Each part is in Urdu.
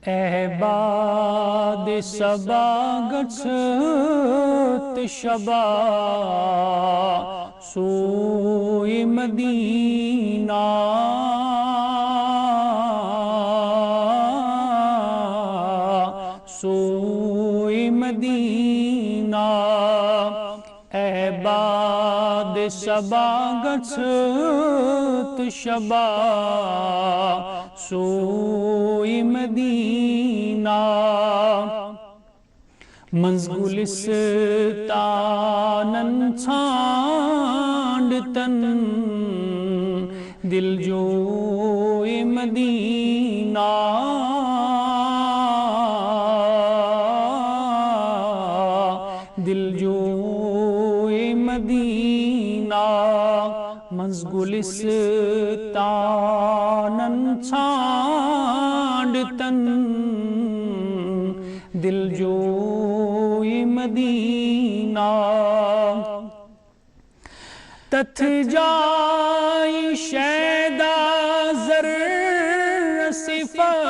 احباد سبا گچھت شبا سوئی مدینہ سوئی مدینہ احباد سبا گچھت شبا سوئی مدینہ منز گلستانن چھانڈتن دل جوئی مدینہ دل جوئی مدینہ منز گلستانن چھانڈتن دل جوئی مدینہ تتھ جائی شیدہ زر صفت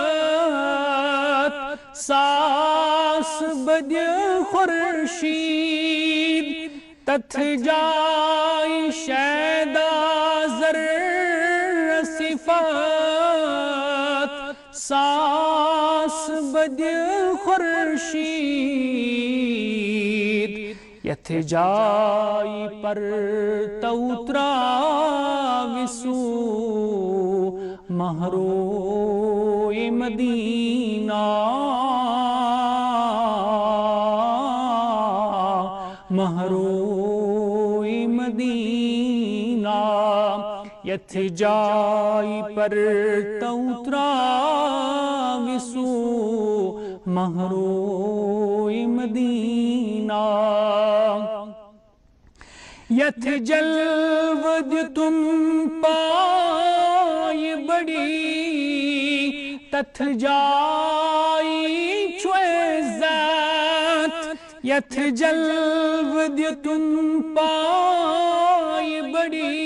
ساس بد خورشید تتھ جائی شیدہ زر صفت ساس بد خورشید یتھ جائی پر توترا وسو مہروئی مدینہ مہروئی مدینہ یتھ جائی پر توترا وسو مہروئی مدینہ یتھ جلود تم پائی بڑی تتھ جائی چوئے ذات یتھ جلود تم پائی بڑی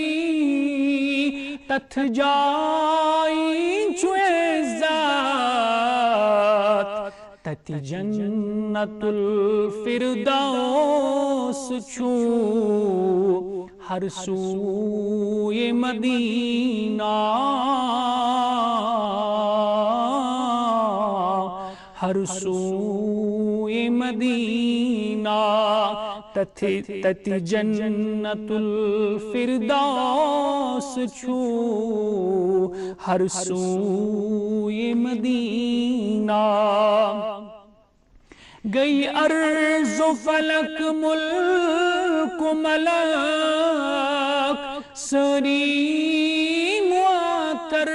تتھ جائی چوئے ذات تت جنت الفردوس چھو ہر سوئی مدینہ ہر سوئی مدینہ تت جنت الفردوس چھو ہر سوئی مدینہ گئی ارض و فلک ملک و ملک سری معطر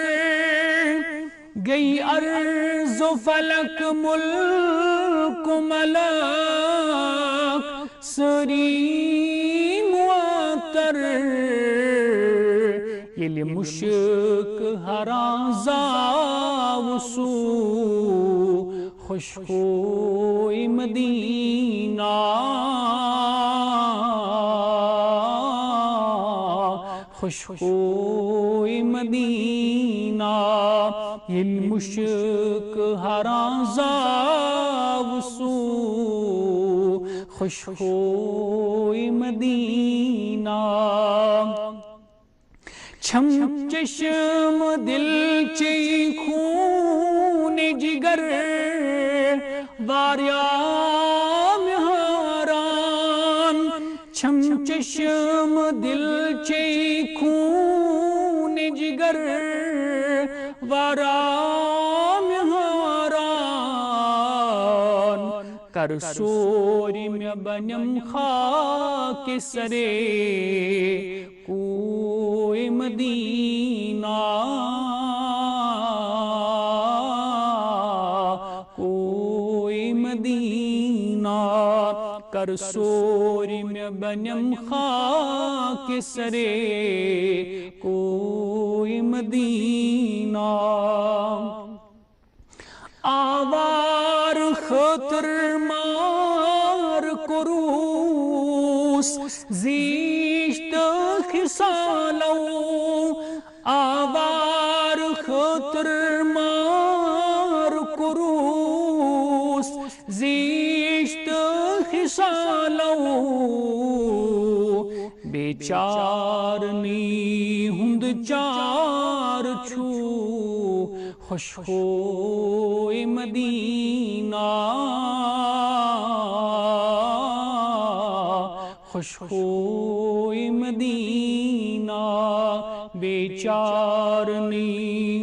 گئی ارض و فلک ملک و ملک سری معطر یلی مشک ہرازا وسو خوشخوئی مدینہ خوشخوئی مدینہ یل مشک ہرازا وسو خوشخوئی مدینہ چھم چشم دل چی خون جگر واریام حاران چھم چشم دل چی خون جگر وارام حاران کر سوری میں بنم خاک سرے کوئی مدینہ کوئی مدینہ کر سوری میں بنم خاک سرے کوئی مدینہ آوار خطر مار کروس زیشت خسالو آوار خطر مار کروس خصالو بیچارنی ہند چار چھو خوش ہوئے مدینہ خوش ہوئے مدینہ بیچارنی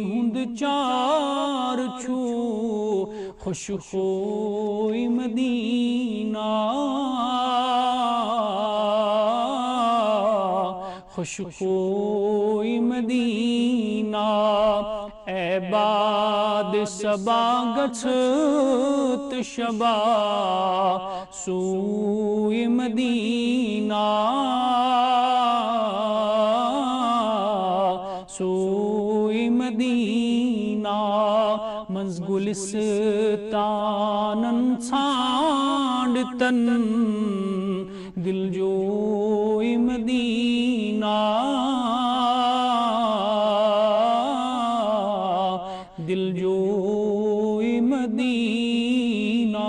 ہند چار چھو خوش ہوئے مدینہ خوش ہوئے مدینہ اے باد سبا گچھت شبا سوئے مدینہ سوئے مدینہ منز گلستانن چھانڈتن دل جوئے مدینہ دل جوئے مدینہ